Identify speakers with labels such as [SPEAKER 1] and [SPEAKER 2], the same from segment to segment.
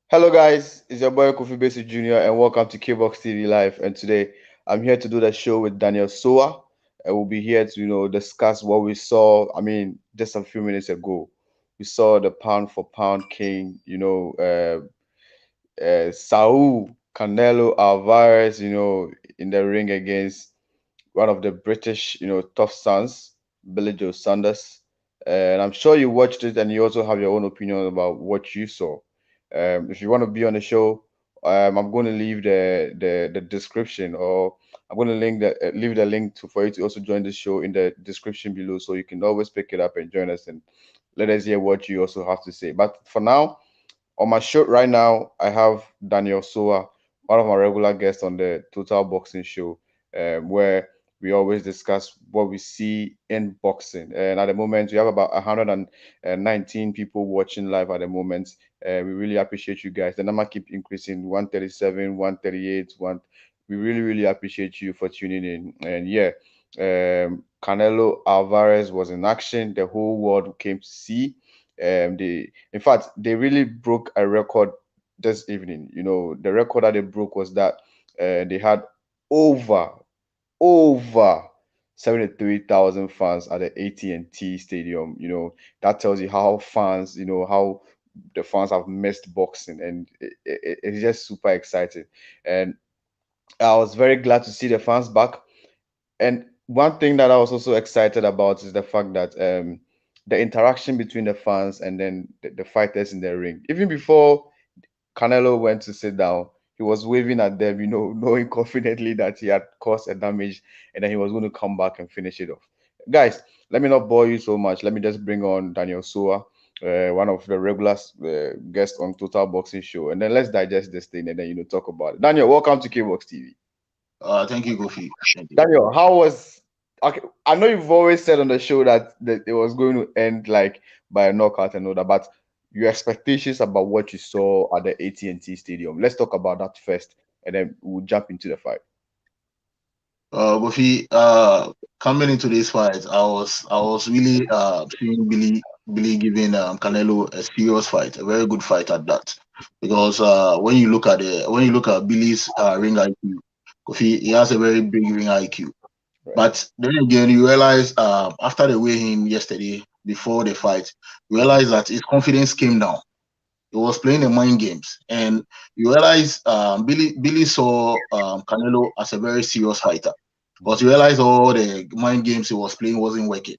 [SPEAKER 1] Hello, guys. It's your boy Kofi Basi Jr. and welcome to KBOXtv Live. And today I'm here to do the show with Daniel Soa, and we'll be here to discuss what we saw. I mean, just a few minutes ago, we saw the pound for pound king. Saul Canelo Alvarez. In the ring against one of the British, tough sons, Billy Joe Saunders. And I'm sure you watched it and you also have your own opinion about what you saw. If you want to be on the show, I'm going to leave the description, or I'm going to leave the link for you to also join the show in the description below, so you can always pick it up and join us and let us hear what you also have to say. But for now, on my show right now, I have Daniel Soa, one of my regular guests on the Total Boxing Show, where we always discuss what we see in boxing. And at the moment, we have about 119 people watching live at the moment. We really appreciate you guys. The number keep increasing, 137, 138, one. We really, really appreciate you for tuning in. And yeah, Canelo Alvarez was in action. The whole world came to see. In fact, they really broke a record this evening. The record that they broke was that they had over over 73,000 fans at the AT&T Stadium. That tells you how fans, how the fans have missed boxing, and it's just super exciting. And I was very glad to see the fans back. And one thing that I was also excited about is the fact that the interaction between the fans and then the fighters in the ring. Even before Canelo went to sit down, he was waving at them, knowing confidently that he had caused a damage and then he was going to come back and finish it off. Guys, let me not bore you so much. Let me just bring on Daniel Soa, one of the regular guests on Total Boxing Show, and then let's digest this thing and then talk about it. Daniel, welcome to KBOX TV.
[SPEAKER 2] Thank you, Kofi. Thank you.
[SPEAKER 1] Daniel, how was? Okay, I know you've always said on the show that it was going to end like by a knockout and all that, but your expectations about what you saw at the AT&T Stadium. Let's talk about that first, and then we'll jump into the fight.
[SPEAKER 2] Kofi, coming into this fight, I was really seeing Billy giving Canelo a serious fight, a very good fight at that. Because when you look at Billy's ring IQ, Kofi, he has a very big ring IQ.
[SPEAKER 1] Right.
[SPEAKER 2] But then again, you realize after they weigh him yesterday before the fight, you realize that his confidence came down. He was playing the mind games, and you realize Billy saw Canelo as a very serious fighter, but you realize all the mind games he was playing wasn't working.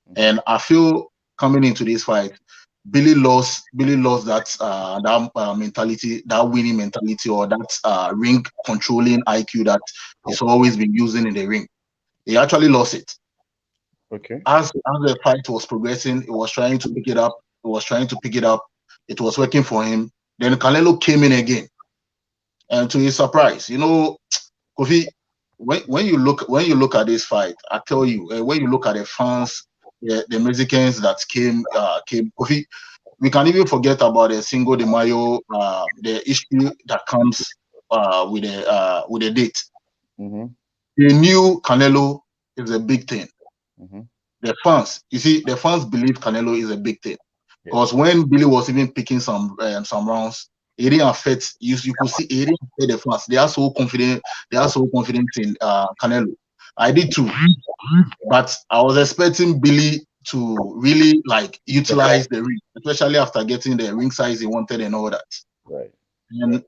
[SPEAKER 1] Mhm.
[SPEAKER 2] And I feel coming into this fight, Billy lost that mentality, that winning mentality, or that ring controlling IQ that he's always been using in the ring. He actually lost it.
[SPEAKER 1] Okay.
[SPEAKER 2] As the fight was progressing, he was trying to pick it up. He was trying to pick it up. It was working for him. Then Canelo came in again, and to his surprise, Kofi, when you look at this fight, I tell you, when you look at the fans, the Mexicans that came, Kofi, we can even forget about the Cinco de Mayo, the issue that comes with the date.
[SPEAKER 1] Mm-hmm.
[SPEAKER 2] They knew Canelo is a big thing.
[SPEAKER 1] Mm-hmm.
[SPEAKER 2] The fans, you see, the fans believe Canelo is a big thing.
[SPEAKER 1] Yeah.
[SPEAKER 2] Because when Billy was even picking some rounds, it didn't affect you could see it didn't affect the fans. They are so confident. They are so confident in Canelo. I did too, but I was expecting Billy to really like
[SPEAKER 1] Perform.
[SPEAKER 2] utilize the ring, especially after getting the ring size he wanted and all that.
[SPEAKER 1] Right.
[SPEAKER 2] And when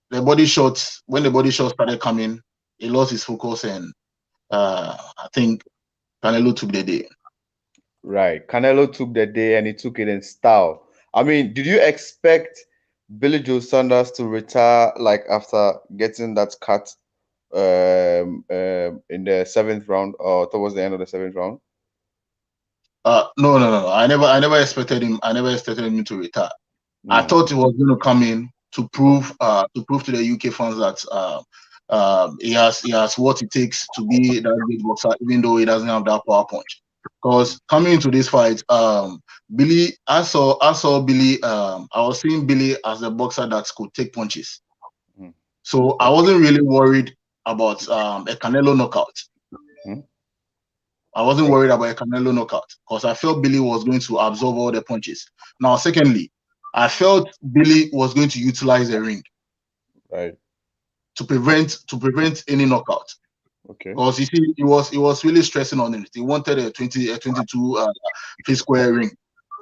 [SPEAKER 2] the body shots started coming, he lost his focus, and I think Canelo took the day.
[SPEAKER 1] Right. Canelo took the day and he took it in style. I mean, did you expect Billy Joe Saunders to retire like after getting that cut in the seventh round or towards the end of the seventh round?
[SPEAKER 2] No, no, no. I never expected him. I never expected him to retire. I
[SPEAKER 1] Mm,
[SPEAKER 2] thought he was going to come in to prove to the UK fans that he has what it takes to be that big boxer, even though he doesn't have that power punch. Because coming into this fight, Billy, I saw Billy. I was seeing Billy as a boxer that could take punches.
[SPEAKER 1] mm,
[SPEAKER 2] So I wasn't really worried about a Canelo knockout.
[SPEAKER 1] mm.
[SPEAKER 2] I wasn't worried about a Canelo knockout because I felt Billy was going to absorb all the punches. Now, secondly, I felt Billy was going to utilize the ring
[SPEAKER 1] Right.
[SPEAKER 2] to prevent any knockout.
[SPEAKER 1] Okay.
[SPEAKER 2] Because you see, he was really stressing on it. He wanted a 22 feet square ring.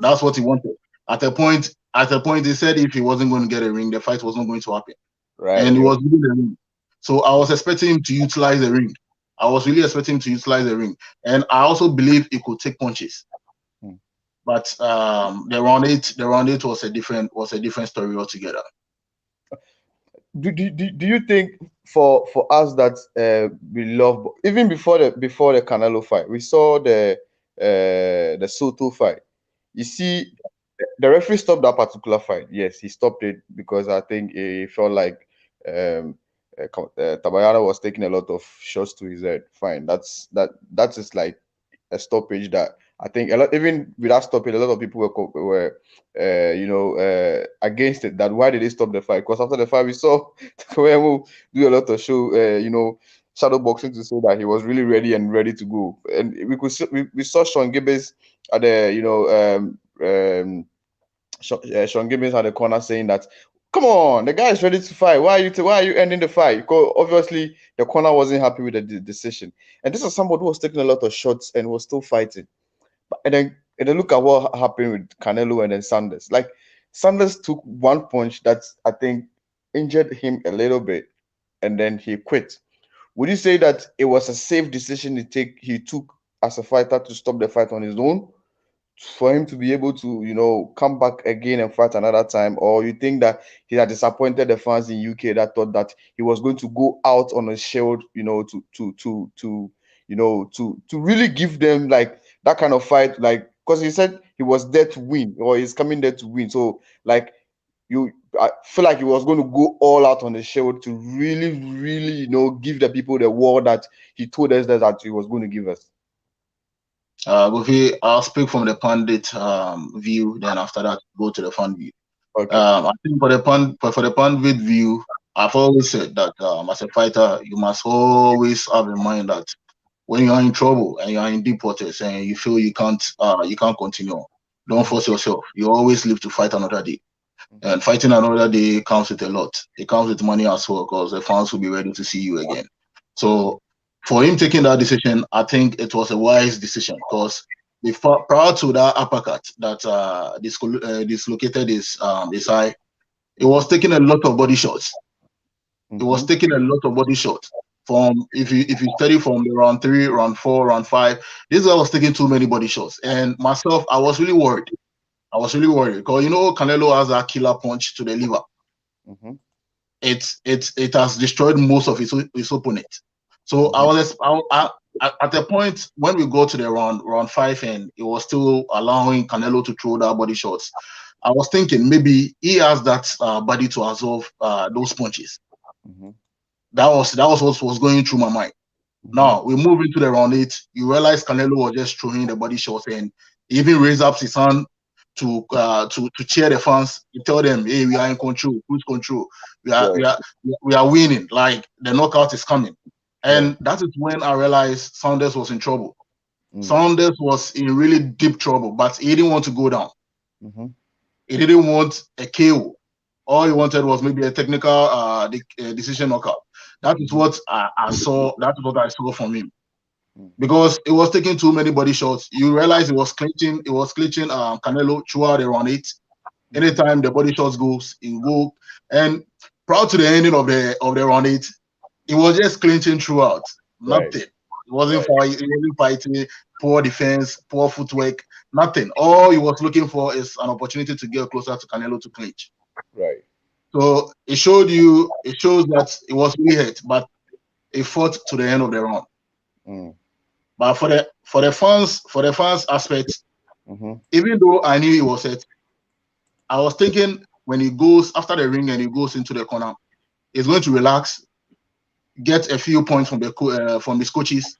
[SPEAKER 2] That's what he wanted. At a point, he said if he wasn't going to get a ring, the fight was not going to happen.
[SPEAKER 1] Right.
[SPEAKER 2] And he
[SPEAKER 1] Okay.
[SPEAKER 2] was given the ring. So I was expecting him to utilize the ring. I was really expecting him to utilize the ring. And I also believe he could take punches.
[SPEAKER 1] Hmm.
[SPEAKER 2] But the round eight was a different story altogether.
[SPEAKER 1] Do you think for us that we love even before the Canelo fight, we saw the Soto fight. You see, the referee stopped that particular fight. Yes, he stopped it because I think he felt like Tabayana was taking a lot of shots to his head. Fine, that is like a stoppage that I think a lot, even with that stoppage, a lot of people were against it. That why did they stop the fight? Because after the fight, we saw Tabayana do a lot of shadow boxing to say that he was really ready to go, and we saw Sean Gibbons at the Sean Gibbons at the corner saying that, "Come on, the guy is ready to fight. Why are you ending the fight?" Because obviously the corner wasn't happy with the decision, and this is somebody who was taking a lot of shots and was still fighting. And then look at what happened with Canelo and then Sanders. Like Sanders took one punch that I think injured him a little bit, and then he quit. Would you say that it was a safe decision he took as a fighter to stop the fight on his own, for him to be able to, come back again and fight another time? Or you think that he had disappointed the fans in UK that thought that he was going to go out on a shield, to really give them like that kind of fight, like because he said he was there to win or he's coming there to win. So like I feel like he was going to go all out on the shield to really, really, give the people the war that he told us that he was going to give us.
[SPEAKER 2] Gofi, I'll speak from the pundit view. Then after that, go to the fan view.
[SPEAKER 1] Okay.
[SPEAKER 2] I think for the pundit view, I've always said that as a fighter, you must always have in mind that when you are in trouble and you are in deep waters and you feel you can't continue, don't force yourself. You always live to fight another day.
[SPEAKER 1] Mhm.
[SPEAKER 2] And fighting another day comes with a lot. It comes with money as well because the fans will be ready to see you again. So for him taking that decision, I think it was a wise decision because before prior to that uppercut that dislocated his eye, it was taking a lot of body shots. It was
[SPEAKER 1] Mhm.
[SPEAKER 2] taking a lot of body shots. From if you study from the round three, round four, round five, this guy was taking too many body shots. And myself, I was really worried. I was really worried because Canelo has a killer punch to the liver.
[SPEAKER 1] Mhm.
[SPEAKER 2] It has destroyed most of his opponent. So I
[SPEAKER 1] Mhm.
[SPEAKER 2] was at the point when we go to the round five and it was still allowing Canelo to throw that body shots. I was thinking maybe he has that body to absorb those punches.
[SPEAKER 1] Mhm.
[SPEAKER 2] That was what was going through my mind.
[SPEAKER 1] Mhm.
[SPEAKER 2] Now we move into the round eight. You realize Canelo was just throwing the body shots and he even raised up his hand to cheer the fans. To tell them, hey, we are in control. Who's control? We are
[SPEAKER 1] Right.
[SPEAKER 2] we are we are winning. Like the knockout is coming.
[SPEAKER 1] Right.
[SPEAKER 2] And that is when I realized Saunders was in trouble.
[SPEAKER 1] Mm.
[SPEAKER 2] Saunders was in really deep trouble, but he didn't want to go down.
[SPEAKER 1] Mhm.
[SPEAKER 2] He didn't want a KO. All he wanted was maybe a technical decision knockout. That is
[SPEAKER 1] Mhm.
[SPEAKER 2] what I saw. That is what I saw from him
[SPEAKER 1] Mhm.
[SPEAKER 2] because it was taking too many body shots. You realize it was clinching. It was clinching Canelo throughout the round eight.
[SPEAKER 1] Mhm.
[SPEAKER 2] Anytime the body shots goes, it go. And prior to the ending of the round eight, it was just clinching throughout.
[SPEAKER 1] Right.
[SPEAKER 2] Nothing. It wasn't
[SPEAKER 1] Right.
[SPEAKER 2] fight. It wasn't fighting. Poor defense, poor footwork. Nothing. All he was looking for is an opportunity to get closer to Canelo to clinch.
[SPEAKER 1] Right.
[SPEAKER 2] So it showed you. It shows that it was really hurt, but it fought to the end of the round.
[SPEAKER 1] Mm.
[SPEAKER 2] But for the fans aspect,
[SPEAKER 1] Mhm.
[SPEAKER 2] even though I knew he was hurt, I was thinking when he goes after the ring and he goes into the corner, he's going to relax, get a few points from his coaches,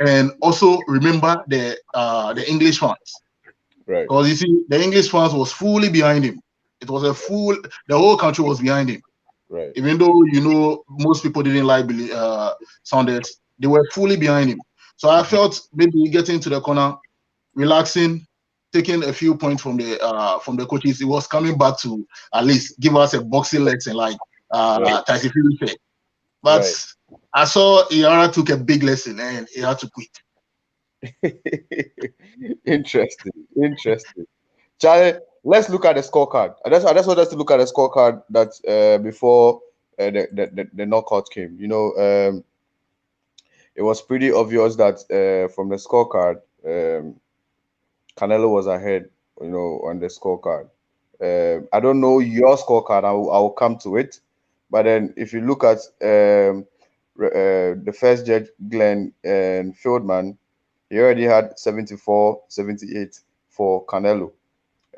[SPEAKER 2] and also remember the English fans
[SPEAKER 1] Right.
[SPEAKER 2] because you see the English fans was fully behind him. It was the whole country was behind him.
[SPEAKER 1] Right.
[SPEAKER 2] Even though most people didn't like Billy Saunders, they were fully behind him. So I
[SPEAKER 1] Mhm.
[SPEAKER 2] felt maybe getting to the corner, relaxing, taking a few points from the coaches. He was coming back to at least give us a boxing lesson like
[SPEAKER 1] Right.
[SPEAKER 2] Tyson Fury said. But
[SPEAKER 1] Right.
[SPEAKER 2] I saw Iara took a big lesson and he had to quit.
[SPEAKER 1] Interesting. Interesting. Charlie, let's look at the scorecard. I just want us to look at the scorecard that before the knockout came. It was pretty obvious that from the scorecard, Canelo was ahead, on the scorecard. I don't know your scorecard. I will come to it. But then if you look at the first judge, Glenn and Fieldman, he already had 74, 78 for Canelo.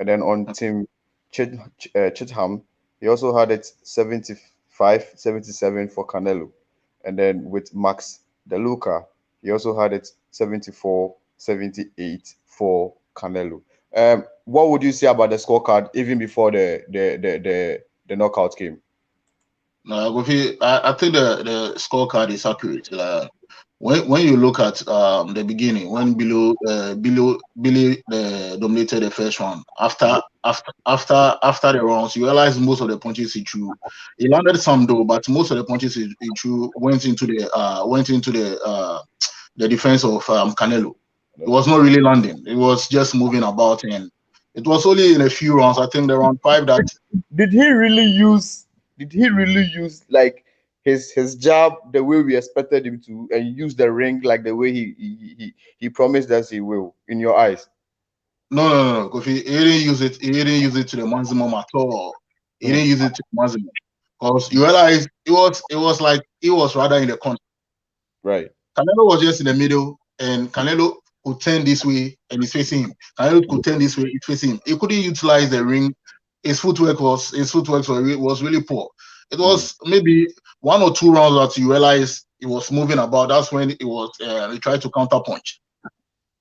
[SPEAKER 1] And then on Team Chitham, he also had it 75, 77 for Canelo. And then with Max DeLuca, he also had it 74, 78 for Canelo. What would you say about the scorecard even before the knockout came?
[SPEAKER 2] No, I think the scorecard is accurate. When you look at the beginning, when Billy dominated the first round, after the rounds, you realize most of the punches he threw, he landed some though, but most of the punches he threw went into the defense of Canelo. It was not really landing. It was just moving about, and it was only in a few rounds. I think the round five that
[SPEAKER 1] Did he really use? Did he really use like his jab the way we expected him to, and use the ring like the way he promised us he will? In your eyes?
[SPEAKER 2] no, because he didn't use it. He didn't use it to the maximum at all. He
[SPEAKER 1] Mm,
[SPEAKER 2] didn't use it to the maximum because you realize it was like he was rather in the corner.
[SPEAKER 1] right.
[SPEAKER 2] Canelo was just in the middle, and Canelo could turn this way and he's facing him. Canelo could turn this way, it's facing him. He couldn't utilize the ring. His footwork was really poor. It
[SPEAKER 1] Mm,
[SPEAKER 2] was maybe one or two rounds that you realize he was moving about. That's when he tried to counter punch.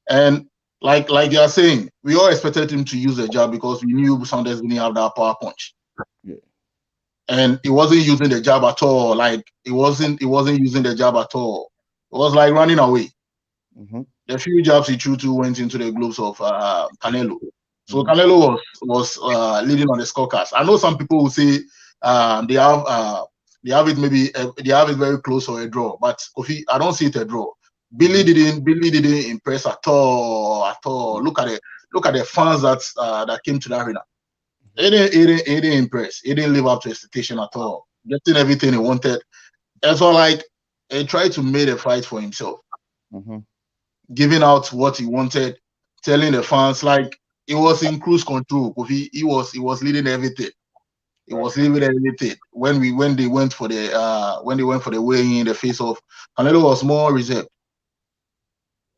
[SPEAKER 2] And like you are saying, we all expected him to use the jab because we knew Saunders didn't have that power punch.
[SPEAKER 1] yeah.
[SPEAKER 2] And he wasn't using the jab at all. Like he wasn't using the jab at all. It was like running away.
[SPEAKER 1] Mm-hmm,
[SPEAKER 2] The few jabs he threw to went into the gloves of Canelo. So
[SPEAKER 1] mm-hmm,
[SPEAKER 2] Canelo was leading on the scorecards. I know some people will say they have it maybe they have it very close or a draw, but Kofi, I don't see it a draw.
[SPEAKER 1] mm-hmm,
[SPEAKER 2] Billy didn't impress at all at all. Look at the fans that came to the arena. He didn't impress. He didn't live up to expectation at all. Getting everything he wanted. And so like he tried to make a fight for himself,
[SPEAKER 1] mm-hmm.
[SPEAKER 2] giving out what he wanted, telling the fans like he was in cruise control. He was leading everything. He
[SPEAKER 1] Right.
[SPEAKER 2] was leading everything. When they went for the weigh in the face of Canelo was more reserved.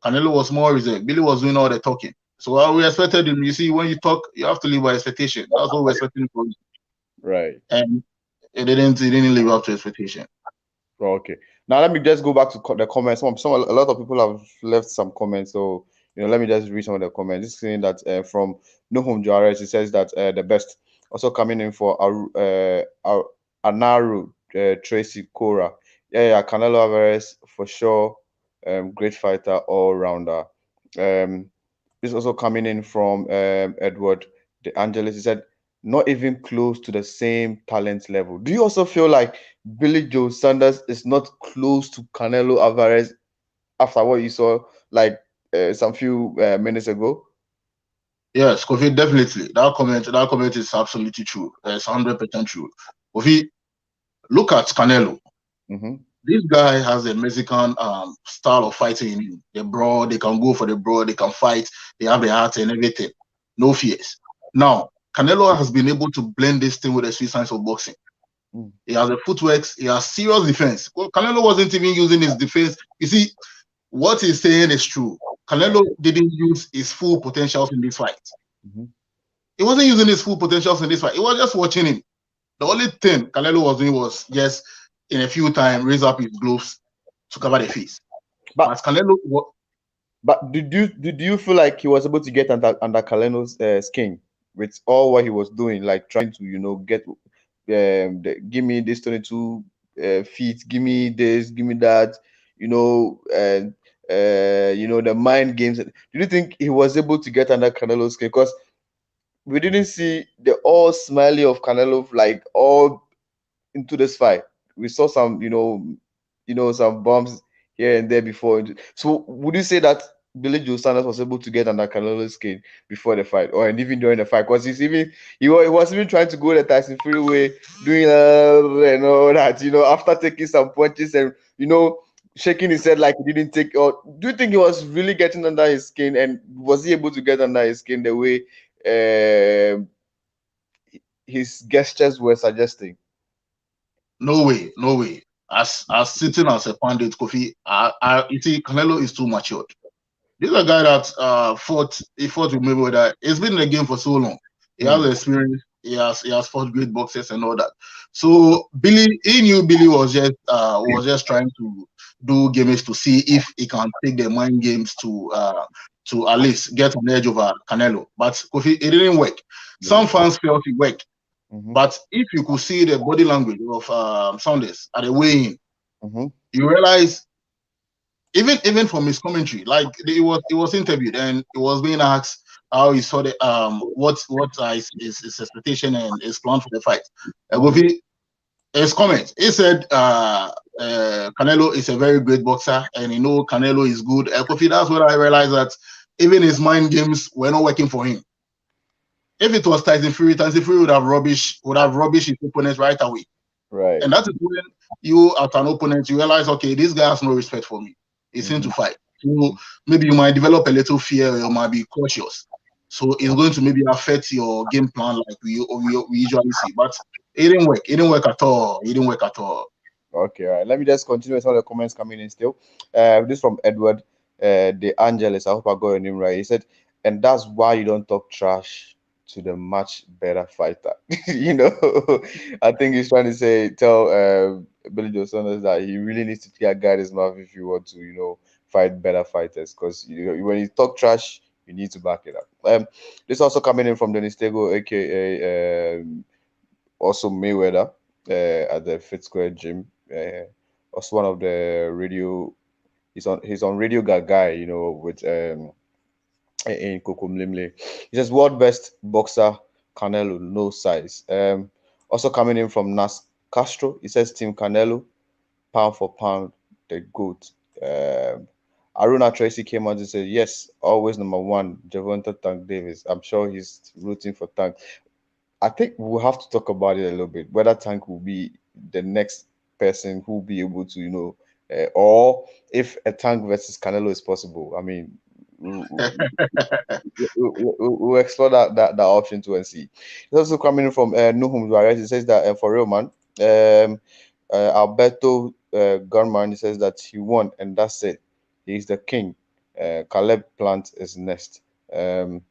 [SPEAKER 2] Canelo was more reserved. Billy was doing all the talking. So we expected him. You see, when you talk, you have to live by expectation. That's what we're expecting from him.
[SPEAKER 1] Right.
[SPEAKER 2] And it didn't live up to expectation.
[SPEAKER 1] Okay. Now let me just go back to the comments. A lot of people have left some comments, so let me just read some of the comments. Just saying that from Nuhum Juarez, it says that the best also coming in for Anaru Tracy Cora. Yeah, Canelo Alvarez for sure. Great fighter, all rounder. This also coming in from Edward De Angelis. He said not even close to the same talent level. Do you also feel like Billy Joe Saunders is not close to Canelo Alvarez after what you saw like some few minutes ago?
[SPEAKER 2] Yes, Kofi, definitely. That comment is absolutely true. It's 100% true. Kofi, look at Canelo.
[SPEAKER 1] Mm-hmm.
[SPEAKER 2] This guy has a Mexican style of fighting in him. The brawl, they can go for the brawl, they can fight, they have the heart and everything. No fears. Now, Canelo has been able to blend this thing with the sweet science of boxing.
[SPEAKER 1] Mm.
[SPEAKER 2] He has the footwork, he has serious defense. Well, Canelo wasn't even using his defense. You see, what he's saying is true. Canelo didn't use his full potentials in this fight.
[SPEAKER 1] Mm-hmm.
[SPEAKER 2] He wasn't using his full potentials in this fight. He was just watching him. The only thing Canelo was doing was just in a few times raise up his gloves to cover the face.
[SPEAKER 1] But
[SPEAKER 2] But Canelo,
[SPEAKER 1] did you feel like he was able to get under Canelo's skin with all what he was doing, like trying to get give me this 22 feet, give me this, give me that, and the mind games. Do you think he was able to get under Canelo's skin? Because we didn't see the all smiley of Canelo like all into this fight. We saw some, some bumps here and there before. So would you say that Billy Joe Saunders was able to get under Canelo's skin before the fight, or and even during the fight? Because he was even trying to go the Tyson Fury way, doing and all that. After taking some punches and shaking his head like he didn't take. Or do you think he was really getting under his skin, and was he able to get under his skin the way um his gestures were suggesting?
[SPEAKER 2] No way, no way. As sitting as a pundit, Kofi, you see, Canelo is too matured. This is a guy that fought with Mayweather. He's been in the game for so long. He has
[SPEAKER 1] Mm,
[SPEAKER 2] experience. He has fought great boxers and all that. So he knew Billy was just trying to do games to see if he can take the mind games to at least get an edge over Canelo. But Kofi, it didn't work. Some
[SPEAKER 1] no.
[SPEAKER 2] fans felt it worked.
[SPEAKER 1] Mm-hmm,
[SPEAKER 2] But if you could see the body language of Saunders at the weigh-in,
[SPEAKER 1] mm-hmm,
[SPEAKER 2] you realize even from his commentary, like it was interviewed and it was being asked how he saw the his expectation and his plan for the fight.
[SPEAKER 1] mm-hmm.
[SPEAKER 2] Gofi, his comment, he said Canelo is a very great boxer and Canelo is good. Kofi, that's when I realized that even his mind games were not working for him. If it was Tyson Fury would have rubbish his opponents right away.
[SPEAKER 1] Right.
[SPEAKER 2] And that is when you, as an opponent, you realize, okay, this guy has no respect for me. He's in
[SPEAKER 1] Mm-hmm.
[SPEAKER 2] to fight. So maybe you might develop a little fear or you might be cautious. So it's going to maybe affect your game plan like we usually see. But it didn't work. It didn't work at all. It didn't work at all.
[SPEAKER 1] Okay, all right. Let me just continue with some of the comments coming in still. This from Edward De Angelis. I hope I got your name right. He said, and that's why you don't talk trash to the much better fighter. you know, I think he's trying to tell Billy Joe Saunders that he really needs to guard his mouth if you want to, fight better fighters. Because when you talk trash, you need to back it up. This also coming in from Denis Tego, aka also Mayweather at the Fit Square gym. Also one of the radio. He's on Radio Gaga, with in Kokomlimle. He says world best boxer Canelo, no size. Also coming in from Nas Castro. He says Team Canelo, pound for pound, the goat. Aruna Tracy came out and said, yes, always number one, Javonta Tank Davis. I'm sure he's rooting for Tank. I think we'll have to talk about it a little bit. Whether Tank will be the next person who will be able to, or if a Tank versus Canelo is possible. I mean, we'll explore that option too and see. It's also coming in from Nuhum Juarez. He says that for real, man. Alberto Garman, he says that he won and that's it. He's the king. Caleb Plant is next. Um,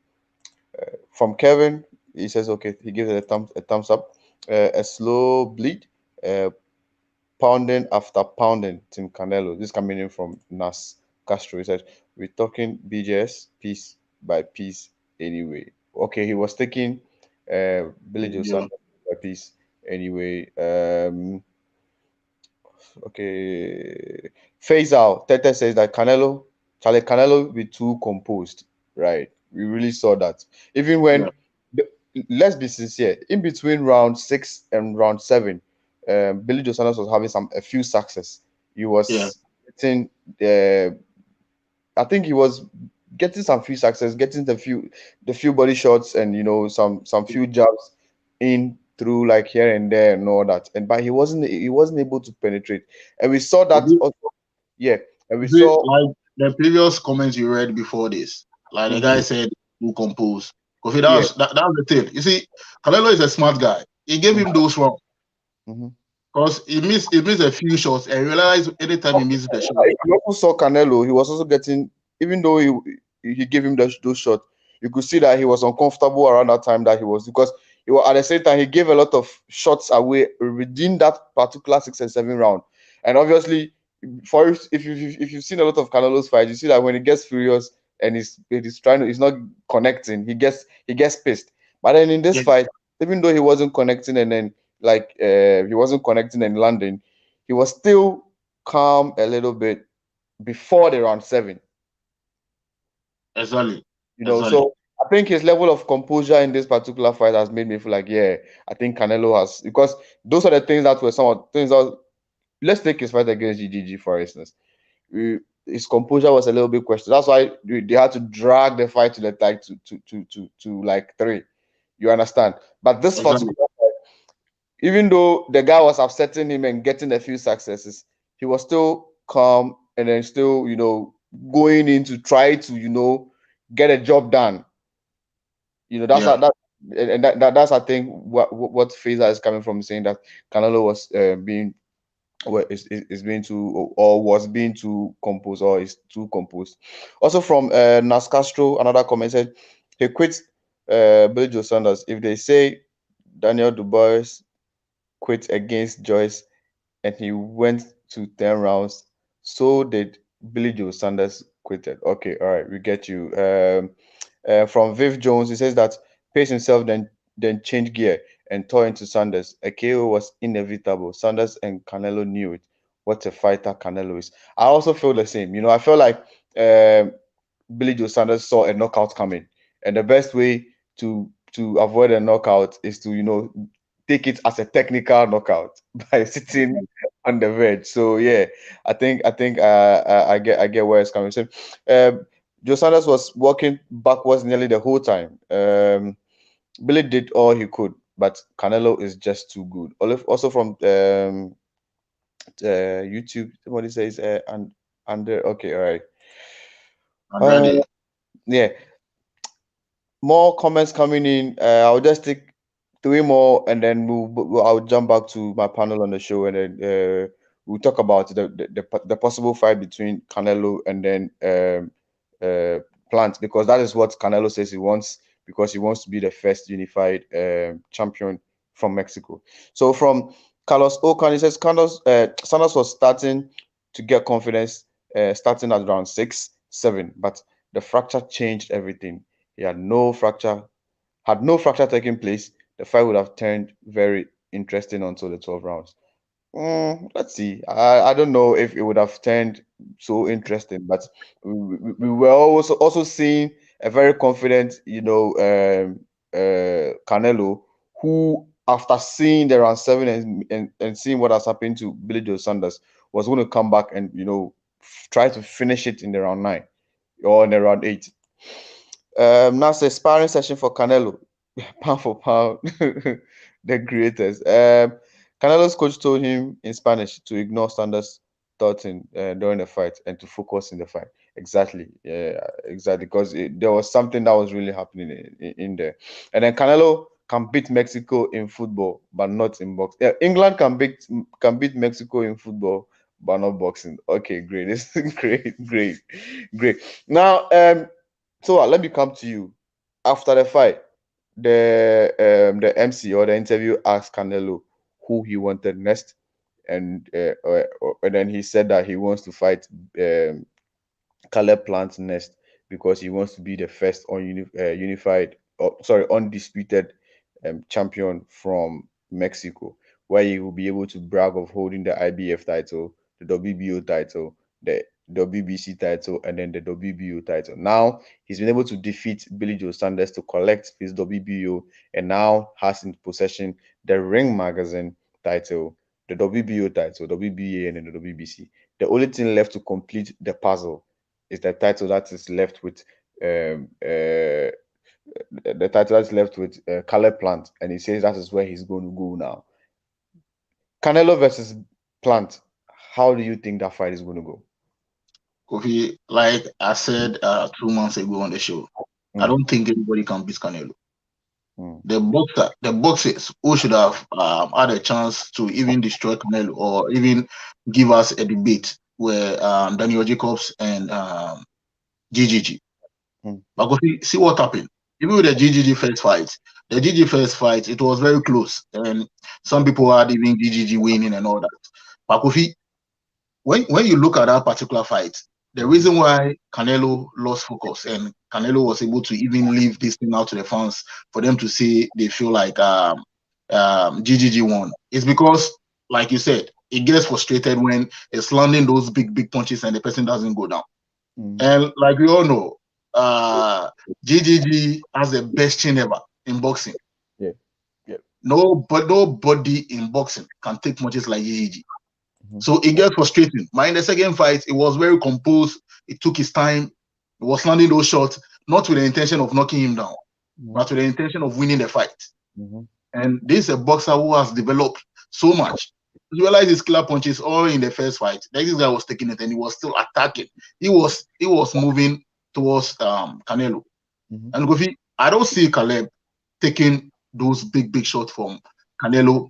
[SPEAKER 1] from Kevin, he says, okay, he gives it a thumbs up. A slow bleed, uh, pounding after pounding, Team Canelo. This coming in from Nas Castro. He said, we're talking BJS piece by piece anyway. Okay, he was taking Billy Joe
[SPEAKER 2] Yeah,
[SPEAKER 1] Saunders by piece anyway. Okay. Phase out. Tete says that Canelo be too composed. Right. We really saw that. Even
[SPEAKER 2] yeah,
[SPEAKER 1] when, the- let's be sincere, in between round 6 and round 7, Billy Joe Saunders was having a few success. He
[SPEAKER 2] yeah.
[SPEAKER 1] was getting, I think he was getting some few success, getting the few body shots and some few jabs in through like here and there and all that. And but he wasn't able to penetrate. And we saw that
[SPEAKER 2] You
[SPEAKER 1] also, yeah. And we
[SPEAKER 2] see,
[SPEAKER 1] saw
[SPEAKER 2] like the previous comments you read before this, like the guy
[SPEAKER 1] mhm,
[SPEAKER 2] said, who compose. Kofi,
[SPEAKER 1] yeah.
[SPEAKER 2] that's the thing. You see, Canelo is a smart guy. He gave him those wrong.
[SPEAKER 1] Mm-hmm.
[SPEAKER 2] Because he missed a few shots and realized anytime he misses the shot.
[SPEAKER 1] You also saw Canelo. He was also getting, even though he gave him those shots, you could see that he was uncomfortable around that time that he was because he was at the same time he gave a lot of shots away within that particular 6 and 7 round. And obviously, if you've seen a lot of Canelo's fights, you see that when he gets furious and he's not connecting, he gets pissed. But then in this
[SPEAKER 2] Yeah,
[SPEAKER 1] fight, even though he wasn't connecting and then he wasn't connecting and landing, he was still calm a little bit before the round 7.
[SPEAKER 2] Exactly. Exactly.
[SPEAKER 1] So I think his level of composure in this particular fight has made me feel like, yeah, I think Canelo has, because those are the things that were some of the things that, let's take his fight against GGG for instance. His composure was a little bit questioned. That's why they had to drag the fight to the tag to like 3. You understand? But this
[SPEAKER 2] Exactly.
[SPEAKER 1] particular, even though the guy was upsetting him and getting a few successes, he was still calm and then still, going in to try to, get a job done. That's
[SPEAKER 2] Yeah.
[SPEAKER 1] that and that's I think what Fraser is coming from, saying that Canelo was being, well, is being too, or was being too composed, or is too composed. Also from Nas Castro, another comment said he quit Billy Joe Saunders. If they say Daniel Dubois quit against Joyce and he went to 10 rounds, so did Billy Joe Saunders quitted. Okay, all right, we get you. From Viv Jones, he says that Pace himself then changed gear and tore into Sanders. A KO was inevitable. Sanders and Canelo knew it. What a fighter Canelo is. I also feel the same. I feel like Billy Joe Sanders saw a knockout coming, and the best way to avoid a knockout is to take it as a technical knockout by sitting on the verge. So yeah, I think I get where it's coming from. Joe Sanders was walking backwards nearly the whole time. Billy did all he could, but Canelo is just too good. Also from YouTube, somebody says and under. Okay, all right. Uh,
[SPEAKER 2] Andrade.
[SPEAKER 1] yeah, more comments coming in. I'll just take 3 more, and then I'll jump back to my panel on the show, and then we'll talk about the possible fight between Canelo and then uh, Plant, because that is what Canelo says he wants, because he wants to be the first unified champion from Mexico. So from Carlos Okan, he says Sanders was starting to get confidence, starting at round 6, 7, but the fracture changed everything. He had no fracture taking place, the fight would have turned very interesting until the 12 rounds. Let's see. I don't know if it would have turned so interesting, but we were also seeing a very confident, Canelo, who, after seeing the round 7 and seeing what has happened to Billy Joe Saunders, was going to come back and try to finish it in the round 9 or in the round 8. Now it's a sparring session for Canelo, pound for pound, the greatest. Canelo's coach told him in Spanish to ignore Sanders' thoughts during the fight and to focus in the fight. Exactly, yeah, exactly, because there was something that was really happening in there. And then Canelo can beat Mexico in football, but not in boxing. Yeah, England can beat Mexico in football, but not boxing. Okay, great. This great, great, great. Now, so let me come to you. After the fight, the MC or the interview asked Canelo who he wanted next, and then he said that he wants to fight Caleb Plant next, because he wants to be the first unified, sorry, undisputed champion from Mexico, where he will be able to brag of holding the IBF title, the WBO title, the WBC title, and then the WBO title. Now he's been able to defeat Billy Joe Saunders to collect his WBO, and now has in possession the Ring Magazine title, the WBO title, WBA, and then the WBC. The only thing left to complete the puzzle is the title that is left with Caleb Plant, and he says that is where he's going to go now. Canelo versus Plant. How do you think that fight is going to go?
[SPEAKER 2] Kofi, like I said 2 months ago on the show, I
[SPEAKER 1] Mm,
[SPEAKER 2] don't think anybody can beat Canelo.
[SPEAKER 1] mm,
[SPEAKER 2] The boxers who should have had a chance to even destroy Canelo or even give us a debate were Daniel Jacobs and GGG.
[SPEAKER 1] mm,
[SPEAKER 2] But Kofi, see what happened. Even with the GGG first fight, it was very close, and some people had even GGG winning and all that. But Kofi, when you look at that particular fight, the
[SPEAKER 1] mm,
[SPEAKER 2] reason why Canelo lost focus and Canelo was able to even leave this thing out to the fans for them to say they feel like GGG won is because, like you said, it gets frustrated when it's landing those big punches and the person doesn't go down.
[SPEAKER 1] Mm.
[SPEAKER 2] And like we all know, GGG has the best chin ever in boxing.
[SPEAKER 1] Yeah. Yeah.
[SPEAKER 2] No, but nobody in boxing can take punches like GGG.
[SPEAKER 1] Mm-hmm.
[SPEAKER 2] So it gets frustrating. But in the second fight, it was very composed. It took his time. It was landing those shots, not with the intention of knocking him down,
[SPEAKER 1] Mm-hmm.
[SPEAKER 2] but with the intention of winning the fight.
[SPEAKER 1] Mm-hmm.
[SPEAKER 2] And this is a boxer who has developed so much. You realize his killer punches all in the first fight. Like this guy was taking it and he was still attacking. He was moving towards Canelo.
[SPEAKER 1] Mm-hmm.
[SPEAKER 2] And Gofi, I don't see Caleb taking those big shots from Canelo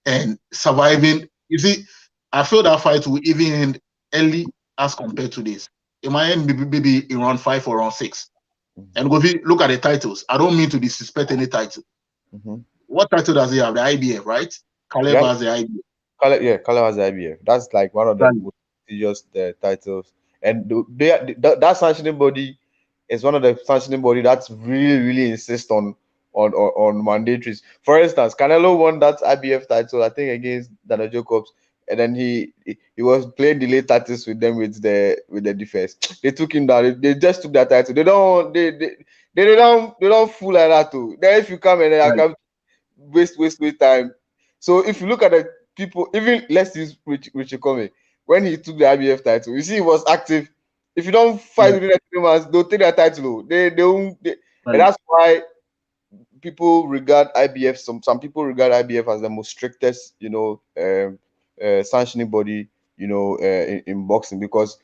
[SPEAKER 2] and surviving. You see, I feel that fight will even end early as compared to this. It might end maybe in round 5 or round 6.
[SPEAKER 1] Mm-hmm.
[SPEAKER 2] And Gofi, look at the titles. I don't mean to disrespect any title.
[SPEAKER 1] Mm-hmm.
[SPEAKER 2] What title does he have? The IBF, right? Caleb
[SPEAKER 1] Yeah,
[SPEAKER 2] has the IBF.
[SPEAKER 1] Caleb has the IBF. That's like one of the
[SPEAKER 2] Exactly.
[SPEAKER 1] most prestigious titles, and that sanctioning body is one of the sanctioning body that's really insist on mandatories. For instance, Canelo won that IBF title, I think, against Dana Jacobs, and then he was playing delay tactics with them with the defense. They took him down. They just took that title. They don't fool like that too. Then if you come and then I
[SPEAKER 2] Right.
[SPEAKER 1] come waste time. So if you look at the people, even let's use Richie Comey, when he took the IBF title, you see he was active. If you don't fight
[SPEAKER 2] Yeah.
[SPEAKER 1] within the 3 months, they'll take that title. They won't. And
[SPEAKER 2] Right.
[SPEAKER 1] that's why people regard IBF. Some people regard IBF as the most strictest, sanctioning body, in boxing, because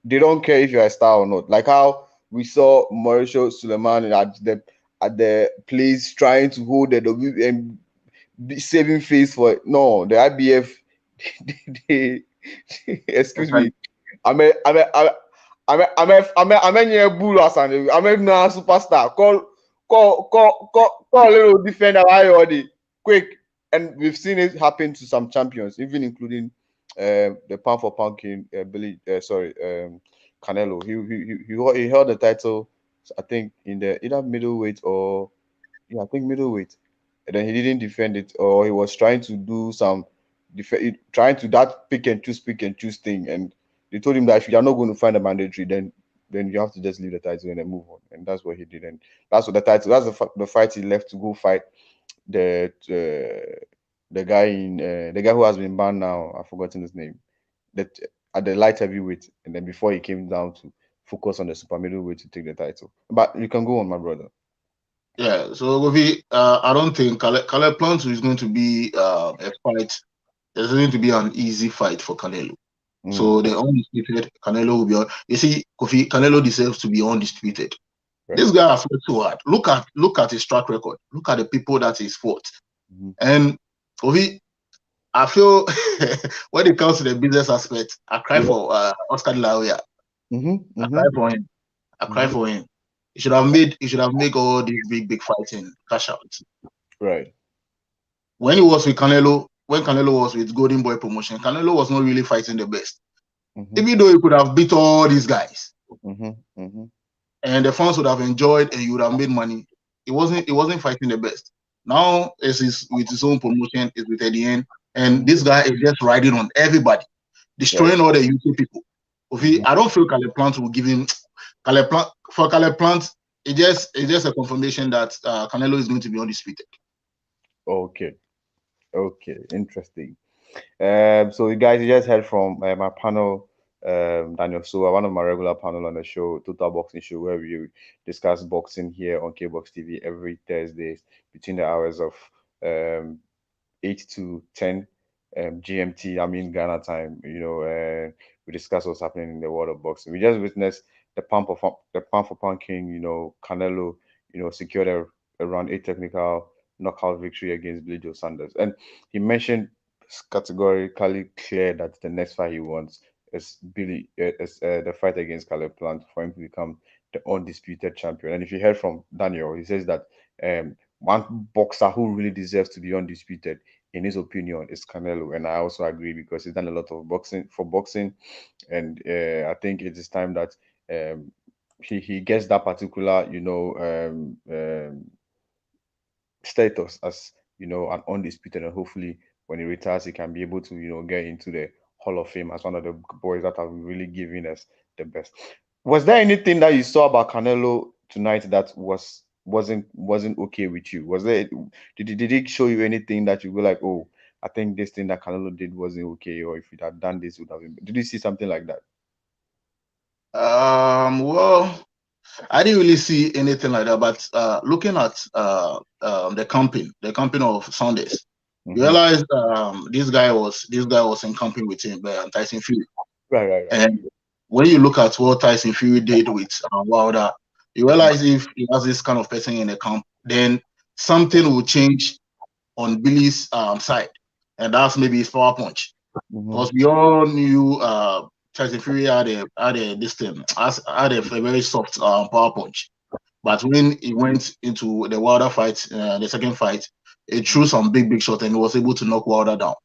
[SPEAKER 1] they don't care if you're a star or not. Like how we saw Mauricio Suleiman at the place trying to hold the and saving face for it. No, the IBF. they, excuse me.
[SPEAKER 2] Exactly.
[SPEAKER 1] I'm a near bull or something. I'm a now superstar. Call a little defender. Why already quick? And we've seen it happen to some champions, even including the pound for pound king, Canelo. He held the title, I think, in the either middleweight or, yeah, I think middleweight, and then he didn't defend it, or he was trying to do some trying to that pick and choose thing, and they told him that if you are not going to find a mandatory, then you have to just leave the title and then move on, and that's what he did, and that's what the title. That's the fight he left to go fight the guy who has been banned now. I've forgotten his name. That at the light heavyweight, and then before he came down to focus on the super middleweight to take the title. But you can go on, my brother.
[SPEAKER 2] Yeah. So Govi, I don't think Caleb Plant is going to be a fight. It's going to be an easy fight for Canelo.
[SPEAKER 1] Mm,
[SPEAKER 2] So the undisputed Canelo will be on. You see, Kofi Canelo deserves to be undisputed.
[SPEAKER 1] right.
[SPEAKER 2] This guy has fought so hard. Look at his track record. Look at the people that he's fought.
[SPEAKER 1] Mm-hmm.
[SPEAKER 2] And Kofi, I feel when it comes to the business aspect, I cry
[SPEAKER 1] Yeah.
[SPEAKER 2] for Oscar De La Hoya.
[SPEAKER 1] Mm-hmm.
[SPEAKER 2] I
[SPEAKER 1] Mm-hmm.
[SPEAKER 2] cry for him. I cry
[SPEAKER 1] Mm-hmm.
[SPEAKER 2] for him. He should have made all these big fighting cash out.
[SPEAKER 1] Right.
[SPEAKER 2] When Canelo was with Golden Boy Promotion, Canelo was not really fighting the best.
[SPEAKER 1] Mm-hmm.
[SPEAKER 2] Even though he could have beat all these guys,
[SPEAKER 1] Mm-hmm. Mm-hmm.
[SPEAKER 2] and the fans would have enjoyed, and you would have made money. It wasn't fighting the best. Now it's with his own promotion, it's with Eddie, and this guy is just riding on everybody,
[SPEAKER 1] Right.
[SPEAKER 2] destroying all the UK people.
[SPEAKER 1] Mm-hmm.
[SPEAKER 2] I don't feel Caleb Plant will give him Caleb Plant. It's just a confirmation that Canelo is going to be undisputed.
[SPEAKER 1] Okay. Okay. Interesting. So you guys, you just heard from my panel, Daniel Soa, one of my regular panel on the show, Total Boxing Show, where we discuss boxing here on KBOXtv every Thursdays between the hours of um, 8 to 10 GMT, I mean Ghana time. We discuss what's happening in the world of boxing. We just witnessed the pound for pound king, Canelo, secured a round 8 technical knockout victory against Billy Joe Saunders. And he mentioned categorically clear that the next fight he wants is the fight against Caleb Plant for him to become the undisputed champion. And if you heard from Daniel, he says that one boxer who really deserves to be undisputed, in his opinion, is Canelo, and I also agree because he's done a lot of boxing, and I think it is time that he gets that particular status as an undisputed, and hopefully when he retires, he can be able to, get into the Hall of Fame as one of the boys that have really given us the best. Was there anything that you saw about Canelo tonight that wasn't okay with you? Was there did it show you anything that you were like, oh, I think this thing that Canelo did wasn't okay, or if he'd have done this, it would have been. Did you see something like that?
[SPEAKER 2] Well, I didn't really see anything like that, but looking at the camping of Saunders, you
[SPEAKER 1] Mm-hmm.
[SPEAKER 2] realize this guy was in camping with him, Tyson Fury.
[SPEAKER 1] Right, right, right.
[SPEAKER 2] And when you look at what Tyson Fury did with Wilder, you
[SPEAKER 1] Mm-hmm.
[SPEAKER 2] realize if he has this kind of person in the camp, then something will change on Billy's side, and that's maybe his power punch.
[SPEAKER 1] Mm-hmm.
[SPEAKER 2] Because we all knew Tyson Fury had a this thing, had a very soft power punch. But when he went into the Wilder fight, the second fight, he threw some big shot and was able to knock Wilder down.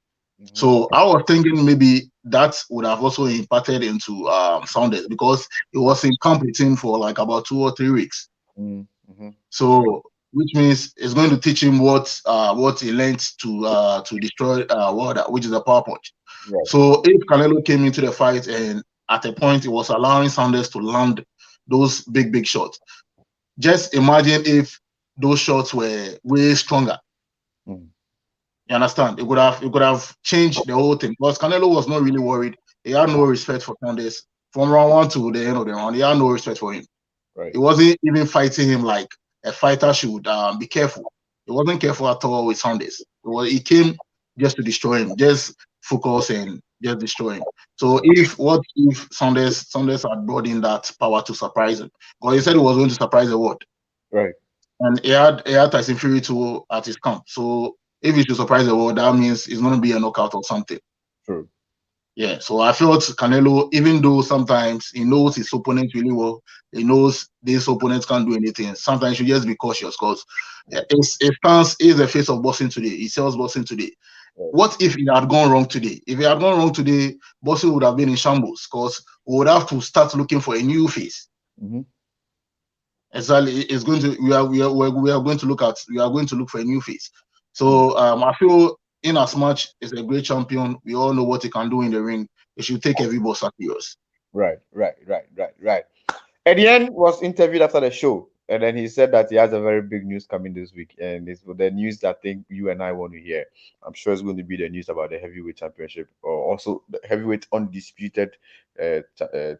[SPEAKER 1] Mm-hmm.
[SPEAKER 2] So I was thinking maybe that would have also impacted into Saunders because he was in camp with him for like about 2 or 3 weeks.
[SPEAKER 1] Mm-hmm.
[SPEAKER 2] So which means it's going to teach him what he learned to destroy Wilder, which is a power punch.
[SPEAKER 1] Right.
[SPEAKER 2] So if Canelo came into the fight and at a point he was allowing Saunders to land those big shots, just imagine if those shots were way stronger.
[SPEAKER 1] Mm-hmm.
[SPEAKER 2] You understand? It could have changed the whole thing. Because Canelo was not really worried. He had no respect for Saunders. From round one to the end of the round, he had no respect for him.
[SPEAKER 1] Right.
[SPEAKER 2] He wasn't even fighting him like a fighter should be careful. He wasn't careful at all with Saunders. He came just to destroy him, just focus and just destroy him. So what if Saunders had brought in that power to surprise him? Because he said he was going to surprise the world.
[SPEAKER 1] Right.
[SPEAKER 2] And he had Tyson Fury too at his camp. So if he should surprise the world, that means it's going to be a knockout or something.
[SPEAKER 1] True.
[SPEAKER 2] Yeah, so I felt Canelo, even though sometimes he knows his opponent really well, he knows this opponent can't do anything. Sometimes you just be cautious because his stance is the face of boxing today. He sells boxing today.
[SPEAKER 1] Right.
[SPEAKER 2] What if it had gone wrong today? If it had gone wrong today, boxing would have been in shambles because we would have to start looking for a new face.
[SPEAKER 1] Mm-hmm.
[SPEAKER 2] Exactly, it's going to we are going to look for a new face.
[SPEAKER 1] Mm.
[SPEAKER 2] So I feel in as much as a great champion, we all know what he can do in the ring. He should take every boss serious.
[SPEAKER 1] Right, right, right, right, right. Edian was interviewed after the show, and then he said that he has a very big news coming this week, and it's the news that I think you and I want to hear. I'm sure it's going to be the news about the heavyweight championship, or also the heavyweight undisputed